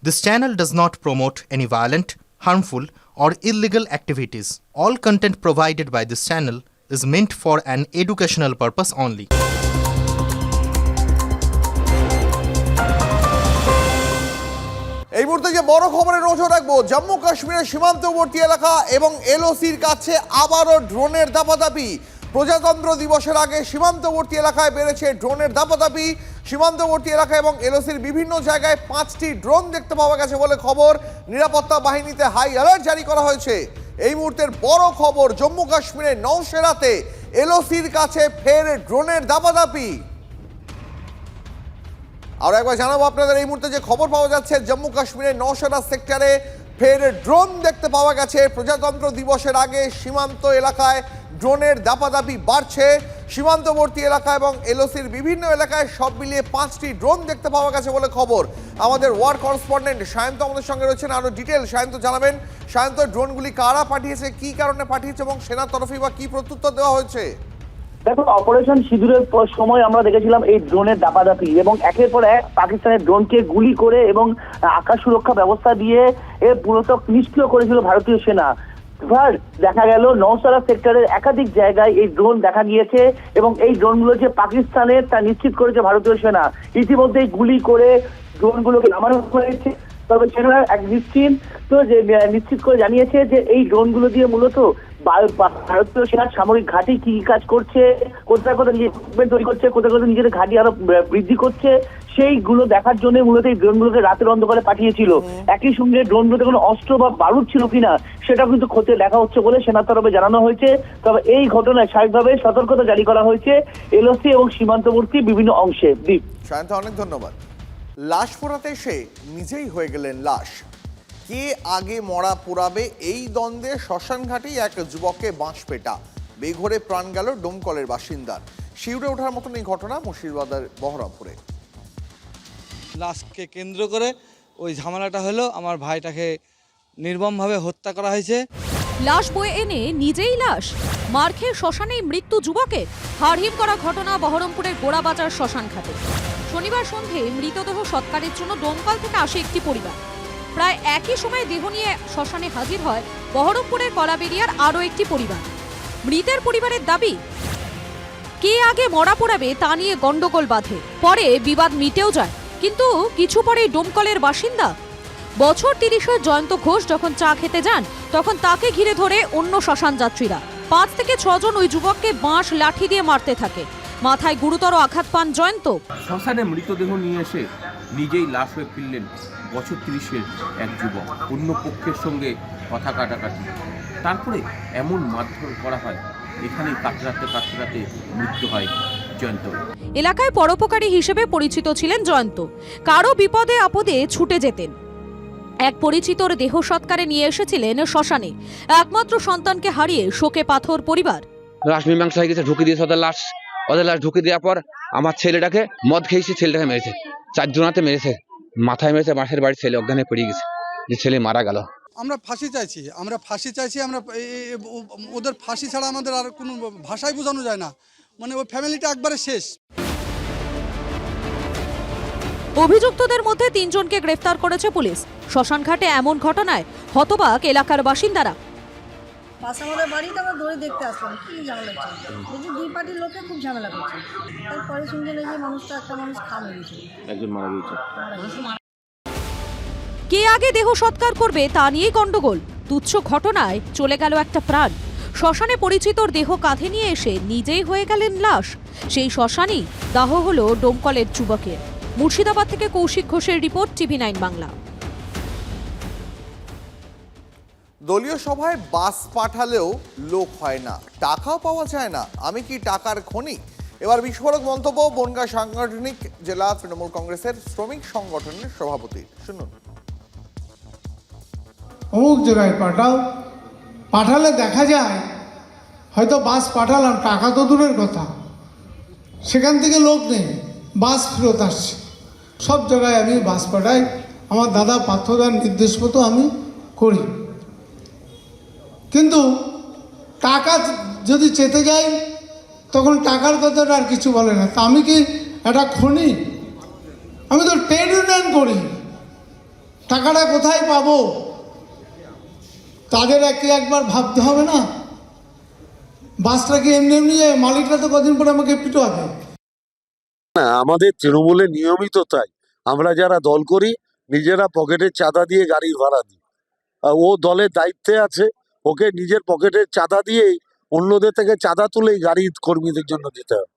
This channel does not promote any violent, harmful, or illegal activities. All content provided by this channel is meant for an educational purpose only. এই মুহূর্তে যে বড় খবরে নজর রাখবো, জম্মু কাশ্মীরের সীমান্তবর্তী এলাকা এবং এলওসির কাছে আবারও ড্রোনের দাপাদাপি। প্রজাতন্ত্র দিবসের আগে সীমান্তবর্তী এলাকায় বেড়েছে ড্রোনের দাপাদাপি। সীমান্তবর্তী এলাকা এবং এলওসির বিভিন্ন জায়গায় 5টি ড্রোন দেখতে পাওয়া গেছে বলে খবর। নিরাপত্তা বাহিনীতে হাই অ্যালার্ট জারি করা হয়েছে। এই মুহূর্তের বড় খবর, জম্মু কাশ্মীরের নওশেরাতে এলওসির কাছে ফের ড্রোনের দাপাদাপি। আর একবার জানাবো আপনাদের, এই মুহূর্তে যে খবর পাওয়া যাচ্ছে, জম্মু কাশ্মীরের নওশেরা সেক্টরে ফের ড্রোন দেখতে পাওয়া গেছে। প্রজাতন্ত্র দিবসের আগে সীমান্ত এলাকায় ড্রোনের দাপাদাপি বাড়ছে। সীমান্তবর্তী এলাকা এবং এলওসির বিভিন্ন এলাকায় সব মিলিয়ে 5টি ড্রোন দেখতে পাওয়া গেছে বলে খবর। আমাদের ওয়ার করেসপন্ডেন্ট সায়ন্ত আমাদের সঙ্গে রয়েছেন, আরো ডিটেল সায়ন্ত জানাবেন। সায়ন্ত, ড্রোনগুলি কারা পাঠিয়েছে, কি কারণে পাঠিয়েছে এবং সেনার তরফে বা কি প্রত্যুত্তর দেওয়া হয়েছে? দেখো, অপারেশন সিঁদুরের সময় আমরা দেখেছিলাম এই ড্রোনের দাপাদাপি এবং একের পর এক পাকিস্তানের ড্রোনকে গুলি করে এবং আকাশ সুরক্ষা ব্যবস্থা দিয়ে মূলত নিষ্ক্রিয় করেছিল ভারতীয় সেনা। এবার দেখা গেল নওশেরা সেক্টরের একাধিক জায়গায় এই ড্রোন দেখা গিয়েছে এবং এই ড্রোনগুলো যে পাকিস্তানের তা নিশ্চিত করেছে ভারতীয় সেনা। ইতিমধ্যেই গুলি করে ড্রোনগুলোকে নামানো হয়েছে। তবে সেনারা এক নিশ্চিত করে জানিয়েছে যে এই ড্রোনগুলো দিয়ে মূলত ভারতীয় সেনার সামরিক ঘাঁটি কি কাজ করছে, কোথায় কোথায় নিজেদের তৈরি করছে, কোথায় কোথায় নিজেদের ঘাঁটি আরো বৃদ্ধি করছে, সেইগুলো দেখার জন্য মূলত এই ড্রোনগুলোকে রাতের অন্ধকারে পাঠিয়েছিল। একই সঙ্গে ড্রোনগুলোতে কোনো অস্ত্র বা বারুদ ছিল কিনা সেটা কিন্তু খতিয়ে দেখা হচ্ছে বলে সেনার তরফে জানানো হয়েছে। তবে এই ঘটনায় স্বাভাবিকভাবে সতর্কতা জারি করা হয়েছে এলওসি এবং সীমান্তবর্তী বিভিন্ন অংশে। দ্বীপ, সায়ন্ত, অনেক ধন্যবাদ। লাশ পোড়াতে এসে নিজেই হয়ে গেলেন লাশ। কে আগে মরা পোড়াবে, এই দ্বন্দ্বে শ্মশানঘাটেই এক যুবককে বাঁশ পেটা, বেঘরে প্রাণ গেল ডোমকলের বাসিন্দার। শিউরে ওঠার মতন এই ঘটনা মুর্শিদাবাদের বহরমপুরে। লাশকে কেন্দ্র করে ওই ঝামেলাটা হলো, আমার ভাইটাকে নির্মমভাবে হত্যা করা হয়েছে। লাশ বয়ে এনে নিজেই লাশ, মার খেয়ে শ্মশানেই মৃত্যু যুবকের। হাড়হিম করা ঘটনা বহরমপুরের গোড়াবাজার শ্মশান ঘাটে। শনিবার সন্ধে মৃতদেহ সৎকারের জন্য ডোমকল থেকে আসে একটি পরিবার। প্রায় একই সময়ে দেহ নিয়ে শ্মশানে হাজির হয় বহরমপুরের কলাবেরিয়ার আরও একটি পরিবার। মৃতের পরিবারের দাবি, কে আগে মরা পোড়াবে তা নিয়ে গন্ডগোল বাঁধে। পরে বিবাদ মিটেও যায়, কিন্তু কিছু পরেই ডোমকলের বাসিন্দা বছর 30-এর জয়ন্ত ঘোষ যখন চা খেতে যান, তখন তাকে ঘিরে ধরে অন্য শ্মশান যাত্রীরা। 5 থেকে 6 জন ওই যুবককে বাঁশ লাঠি দিয়ে মারতে থাকে। মাথায় গুরুতর আঘাত পান জয়ন্ত। শ্মশানে মৃতদেহ নিয়ে এসে নিজেই লাশ হয়ে ফিরলেন বছর 30-এর এক যুবক। অন্য পক্ষের সঙ্গে কথা কাটাকাটি, তারপরে এমন মারধর করা হয়, এখানেই কাতরাতে মৃত্যু হয় জয়ন্ত। এলাকায় পরোপকারী হিসেবে পরিচিত ছিলেন জয়ন্ত। কারো বিপদে আপদে ছুটে যেতেন। এক পরিচিতর দেহ সৎকারে নিয়ে এসেছিলেন শ্মশানে। একমাত্র সন্তানকে হারিয়ে শোকে পাথর পরিবার। লাশ মীমাংসা হয়ে গেছে, ঢুকে দিয়েছে ওদের লাশ ঢুকে দেওয়ার পর আমার ছেলেটাকে মদ খেয়েছে, ছেলেটাকে মেরেছে, 4 জনাতে মেরেছে, মাথায় মেরেছে, বাঁশের বাড়ির ছেলে অজ্ঞানে পড়ে গেছে, যে ছেলে মারা গেল। আমরা ফাঁসি চাইছি, আমরা ওদের ফাঁসি ছাড়া আমাদের আর কোনো ভাষায় বোঝানো যায় না। মানে ওই ফ্যামিলিটা একবারে শেষ। অভিযুক্তদের মধ্যে 3 জনকে গ্রেফতার করেছে পুলিশ। শ্মশানঘাটে এমন ঘটনায় হতবাক এলাকার বাসিন্দারা। আমাদের বাড়িতে আমরা দৌড়ে দেখতে আসলাম, কি ঝামেলা হচ্ছে, দেখি 2 পার্টির লোকে খুব ঝামেলা করছে। তারপরে শুনতে যে একটা মানুষ খামে গেছে, একজন মারা গেছে। কে আগে দেহ সৎকার করবে তা নিয়েই গন্ডগোল। তুচ্ছ ঘটনায় চলে গেল একটা প্রাণ। শ্মশানে পরিচিতর দেহ কাঁধে নিয়ে এসে নিজেই হয়ে গেলেন লাশ। সেই শ্মশানেই দাহ হলো ডোমকলের যুবকের। মুর্শিদাবাদ থেকে কৌশিক ঘোষের রিপোর্ট, TV9 বাংলা। দলীয় সভায় বাস পাঠালেও লোক হয় না, টাকাও পাওয়া যায় না, আমি কি টাকার খনি? এবার বিস্ফোরক মন্তব্য বনগাঁ সাংগঠনিক জেলা তৃণমূল কংগ্রেসের শ্রমিক সংগঠনের সভাপতি। শুনুন। অমুক জায়গায় পাঠালে দেখা যায় হয়তো বাস পাঠালাম, টাকা তো দূরের কথা, সেখান থেকে লোক নেই, বাস ফেরত আসছে। সব জায়গায় আমি বাস পাঠাই, আমার দাদা পার্থদার নির্দেশ মতো আমি করি। কিন্তু টাকা যদি চেতে যাই তখন টাকার কথাটা আর কিছু বলে না। তা আমি কি একটা খনি? আমি তো ট্রেড ইউনিয়ন করি, টাকাটা কোথায় পাবো তাদের একবার ভাবতে হবে না? বাসটা কি এমনি এমনি যায়? মালিকরা তো কদিন পরে আমাকে পিটোয়াবে। না, আমাদের তৃণমূলে নিয়মিত তাই। আমরা যারা দল করি নিজেরা পকেটের চাঁদা দিয়ে গাড়ির ভাড়া দিই। ও দলের দায়িত্বে আছে, ওকে নিজের পকেটের চাঁদা দিয়েই অন্যদের থেকে চাঁদা তুলেই গাড়ির কর্মীদের জন্য দিতে হবে।